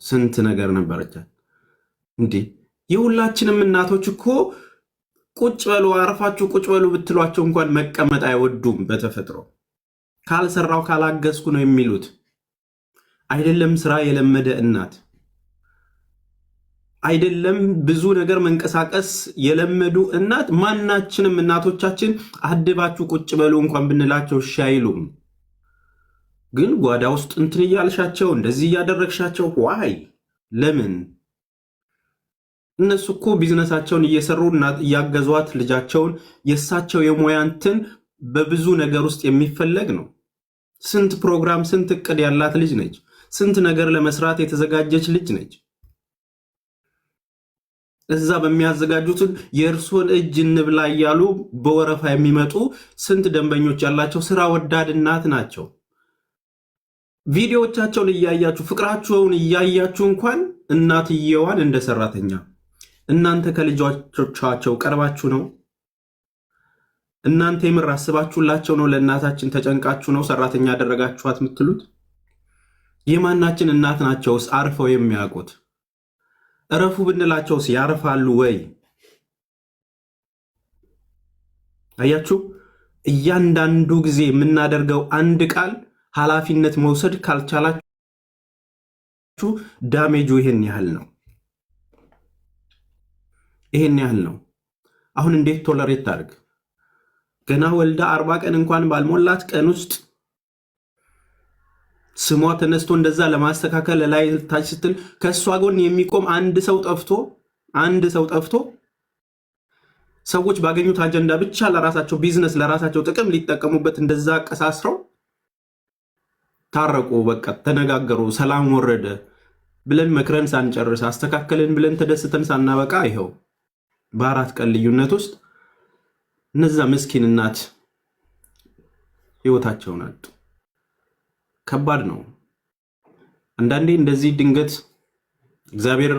ስንት ነገር ነበረቻት እንዴ! የሁላችንም እናቶች እኮ ቁጭ በሉ አርፋችሁ ቁጭ በሉ ብትሏቸው እንኳን መቀመጥ አይወዱም። በተፈጥሮ ካልሰራው ካላገዝኩ ነው የሚሉት። አይደለም ስራ የለመደ እናት አይደለም ብዙ ነገር መንቀሳቀስ የለመዱ እናት ማናችንም እናቶቻችን አድባችሁ ቁጭ በሉ እንኳን ብንላቸው እሺ አይሉም። ግን ጓዳ ውስጥ እንትን እያልሻቸው እንደዚህ እያደረግሻቸው ዋይ ለምን? እነሱ እኮ ቢዝነሳቸውን እየሰሩ እያገዟት ልጃቸውን የእሳቸው የሙያ እንትን በብዙ ነገር ውስጥ የሚፈለግ ነው። ስንት ፕሮግራም ስንት እቅድ ያላት ልጅ ነች። ስንት ነገር ለመስራት የተዘጋጀች ልጅ ነች። እዛ በሚያዘጋጁትን የእርሶን እጅ እንብላ እያሉ በወረፋ የሚመጡ ስንት ደንበኞች ያላቸው ስራ ወዳድ እናት ናቸው። ቪዲዮዎቻቸውን እያያችሁ ፍቅራቸውን እያያችሁ እንኳን እናትየዋን እንደ ሰራተኛ እናንተ ከልጆቻቸው ቀርባችሁ ነው? እናንተ የምር አስባችሁላቸው ነው? ለእናታችን ተጨንቃችሁ ነው ሰራተኛ ያደረጋችኋት የምትሉት? የማናችን እናት ናቸውስ አርፈው የሚያውቁት? እረፉ ብንላቸውስ ያርፋሉ ወይ? አያችሁ፣ እያንዳንዱ ጊዜ የምናደርገው አንድ ቃል ኃላፊነት መውሰድ ካልቻላችሁ ዳሜጁ ይሄን ያህል ነው። ይሄን ያህል ነው። አሁን እንዴት ቶለሬት ታድርግ? ገና ወልዳ 40 ቀን እንኳን ባልሞላት ቀን ውስጥ ስሟ ተነስቶ እንደዛ ለማስተካከል ላይ ታች ስትል ከሷ ጎን የሚቆም አንድ ሰው ጠፍቶ ሰዎች ባገኙት አጀንዳ ብቻ ለራሳቸው ቢዝነስ ለራሳቸው ጥቅም ሊጠቀሙበት እንደዛ ቀሳስረው ታረቁ፣ በቃ ተነጋገሩ፣ ሰላም ወረደ ብለን መክረን ሳንጨርስ አስተካከልን ብለን ተደስተን ሳናበቃ ይሄው በ4 ቀን ልዩነት ውስጥ እነዛ ምስኪን እናት ህይወታቸውን አጡ። ከባድ ነው። አንዳንዴ እንደዚህ ድንገት እግዚአብሔር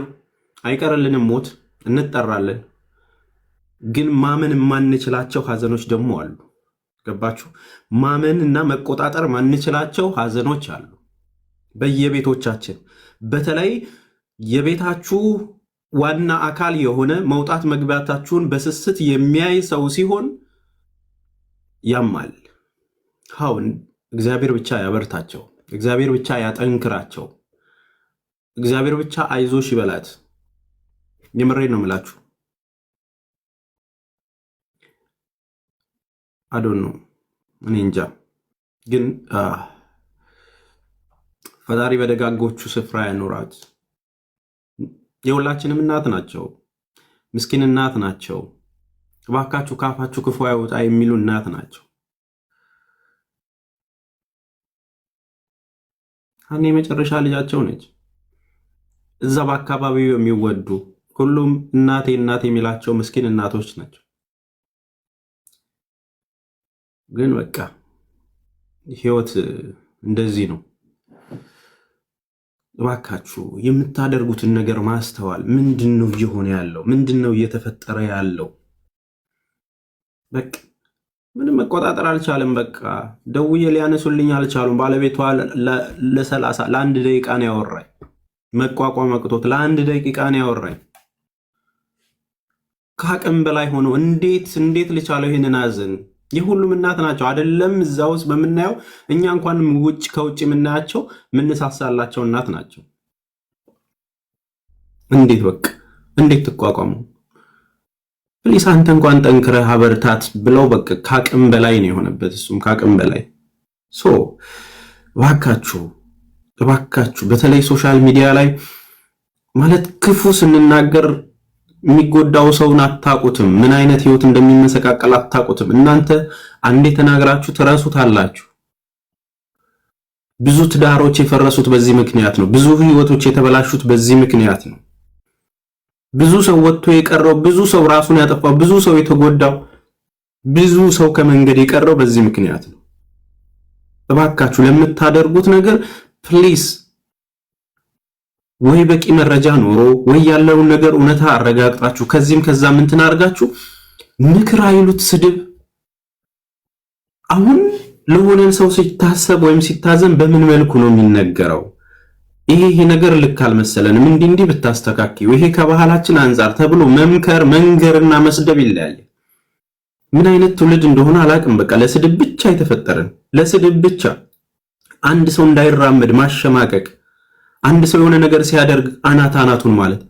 አይቀርልንም ሞት እንጠራለን። ግን ማመን ማንችላቸው ሐዘኖች ደግሞ አሉ። ገባችሁ? ማመን እና መቆጣጠር ማንችላቸው ሐዘኖች አሉ በየቤቶቻችን። በተለይ የቤታችሁ ዋና አካል የሆነ መውጣት መግባታችሁን በስስት የሚያይ ሰው ሲሆን ያማል። አሁን እግዚአብሔር ብቻ ያበርታቸው፣ እግዚአብሔር ብቻ ያጠንክራቸው፣ እግዚአብሔር ብቻ አይዞሽ ይበላት። የምሬን ነው የምላችሁ። አዶን ነው እኔ እንጃ። ግን ፈጣሪ በደጋጎቹ ስፍራ ያኖራት። የሁላችንም እናት ናቸው፣ ምስኪን እናት ናቸው። እባካችሁ ካፋችሁ ክፉ አይውጣ የሚሉ እናት ናቸው። ሀኒ የመጨረሻ ልጃቸው ነች። እዛ በአካባቢው የሚወዱ ሁሉም እናቴ እናቴ የሚላቸው ምስኪን እናቶች ናቸው። ግን በቃ ህይወት እንደዚህ ነው። እባካችሁ የምታደርጉትን ነገር ማስተዋል። ምንድነው እየሆነ ያለው? ምንድነው እየተፈጠረ ያለው? በቃ ምንም መቆጣጠር አልቻለም። በቃ ደውዬ ሊያነሱልኝ አልቻሉም። ባለቤቷ ለ1 ደቂቃ ነው ያወራኝ። መቋቋም አቅቶት ለ1 ደቂቃ ነው ያወራኝ። ከአቅም በላይ ሆኖ እንዴት ልቻለው ይሄንን ሐዘን? የሁሉም እናት ናቸው አይደለም? እዛ ውስጥ በምናየው እኛ እንኳን ከውጭ የምናያቸው ምንሳሳላቸው እናት ናቸው። እንዴት ትቋቋሙ? ፕሊስ አንተ እንኳን ጠንክረህ አበርታት ብለው በቃ ከአቅም በላይ ነው የሆነበት። እሱም ከአቅም በላይ እባካችሁ በተለይ ሶሻል ሚዲያ ላይ ማለት ክፉ ስንናገር የሚጎዳው ሰውን አታውቁትም። ምን አይነት ህይወት እንደሚመሰቃቀል አታውቁትም። እናንተ አንዴ ተናግራችሁ ትረሱታላችሁ። ብዙ ትዳሮች የፈረሱት በዚህ ምክንያት ነው። ብዙ ህይወቶች የተበላሹት በዚህ ምክንያት ነው። ብዙ ሰው ወጥቶ የቀረው፣ ብዙ ሰው ራሱን ያጠፋው፣ ብዙ ሰው የተጎዳው፣ ብዙ ሰው ከመንገድ የቀረው በዚህ ምክንያት ነው። እባካችሁ ለምታደርጉት ነገር ፕሊስ ወይ በቂ መረጃ ኖሮ ወይ ያለውን ነገር እውነታ አረጋግጣችሁ ከዚህም ከዛም እንትን አድርጋችሁ ምክር አይሉት ስድብ። አሁን ለሆነን ሰው ሲታሰብ ወይም ሲታዘን በምን መልኩ ነው የሚነገረው? ይሄ ነገር ልክ አልመሰለንም፣ እንዲህ ብታስተካክዩ፣ ይሄ ከባህላችን አንፃር ተብሎ መምከር መንገርና መስደብ ይለያል። ምን አይነት ትውልድ እንደሆነ አላቅም። በቃ ለስድብ ብቻ የተፈጠረን፣ ለስድብ ብቻ አንድ ሰው እንዳይራመድ ማሸማቀቅ፣ አንድ ሰው የሆነ ነገር ሲያደርግ አናቱን ማለት።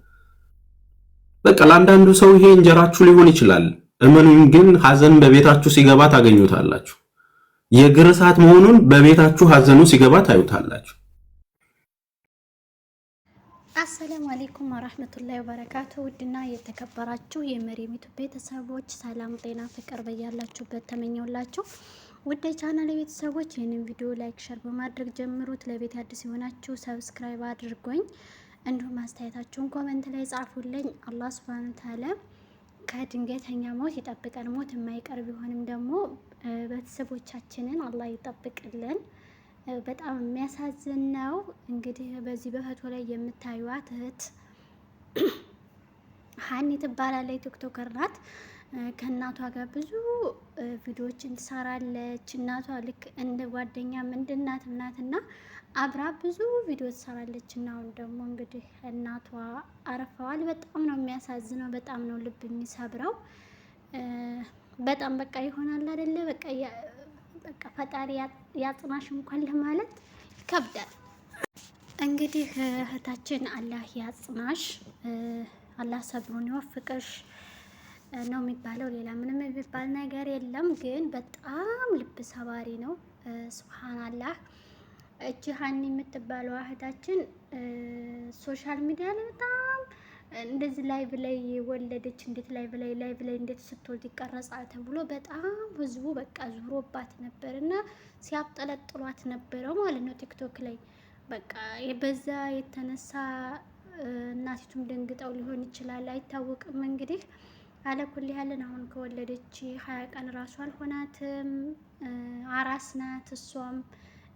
በቃ ለአንዳንዱ ሰው ይሄ እንጀራችሁ ሊሆን ይችላል። እመኑኝ ግን ሐዘን በቤታችሁ ሲገባ ታገኙታላችሁ። የእግር እሳት መሆኑን በቤታችሁ ሐዘኑ ሲገባ ታዩታላችሁ። አሰላሙ አለይኩም ወራህመቱላሂ ወበረካቱ። ውድና የተከበራችሁ የመሪሚቱ ቤተሰቦች ሰላም፣ ጤና፣ ፍቅር በያላችሁበት ተመኘውላችሁ። ውድ ቻናል ቤተሰቦች ይህንን ቪዲዮ ላይክ፣ ሸር በማድረግ ጀምሩት። ለቤት አዲስ የሆናችሁ ሰብስክራይብ አድርጎኝ እንዲሁም አስተያየታችሁን ኮሜንት ላይ ጻፉልኝ። አላህ ሱብሃነሁ ወተዓላ ከድንገተኛ ሞት ይጠብቀን። ሞት የማይቀር ቢሆንም ደግሞ ቤተሰቦቻችንን አላህ ይጠብቅልን። በጣም የሚያሳዝን ነው። እንግዲህ በዚህ በፎቶ ላይ የምታዩት እህት ሀኒ ትባላለች። ቲክቶከር ናት። ከእናቷ ጋር ብዙ ቪዲዮዎችን ትሰራለች። እናቷ ልክ እንደ ጓደኛም እንደ እናትም ናትና አብራ ብዙ ቪዲዮ ትሰራለች። እና አሁን ደግሞ እንግዲህ እናቷ አረፈዋል። በጣም ነው የሚያሳዝነው። በጣም ነው ልብ የሚሰብረው። በጣም በቃ ይሆናል አይደለ? በቃ ፈጣሪ ያጽናሽ እንኳን ለማለት ይከብዳል። እንግዲህ እህታችን አላህ ያጽናሽ፣ አላህ ሰብሩን ይወፍቅሽ ነው የሚባለው። ሌላ ምንም የሚባል ነገር የለም። ግን በጣም ልብ ሰባሪ ነው። ሱብሃንአላህ። እቺ ሀኒ የምትባለው እህታችን ሶሻል ሚዲያ ላይ በጣም እንደዚህ ላይቭ ላይ ወለደች፣ እንዴት ላይቭ ላይ እንዴት ስትወልድ ይቀረጻል ተብሎ በጣም ህዝቡ በቃ ዙሮባት ነበር እና ሲያብጠለጥሏት ነበረው ማለት ነው ቲክቶክ ላይ። በቃ በዛ የተነሳ እናቲቱም ደንግጠው ሊሆን ይችላል፣ አይታወቅም። እንግዲህ አለኩል ያለን አሁን ከወለደች 20 ቀን ራሱ አልሆናትም፣ አራስ ናት እሷም።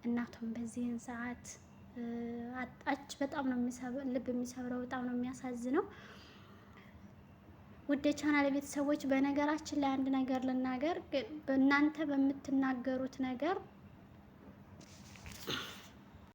እናቷም በዚህን ሰዓት አጣች። በጣም ነው ልብ የሚሰብረው። በጣም ነው የሚያሳዝነው። ውድ ቻናል ቤተሰቦች፣ በነገራችን ላይ አንድ ነገር ልናገር። ግን በእናንተ በምትናገሩት ነገር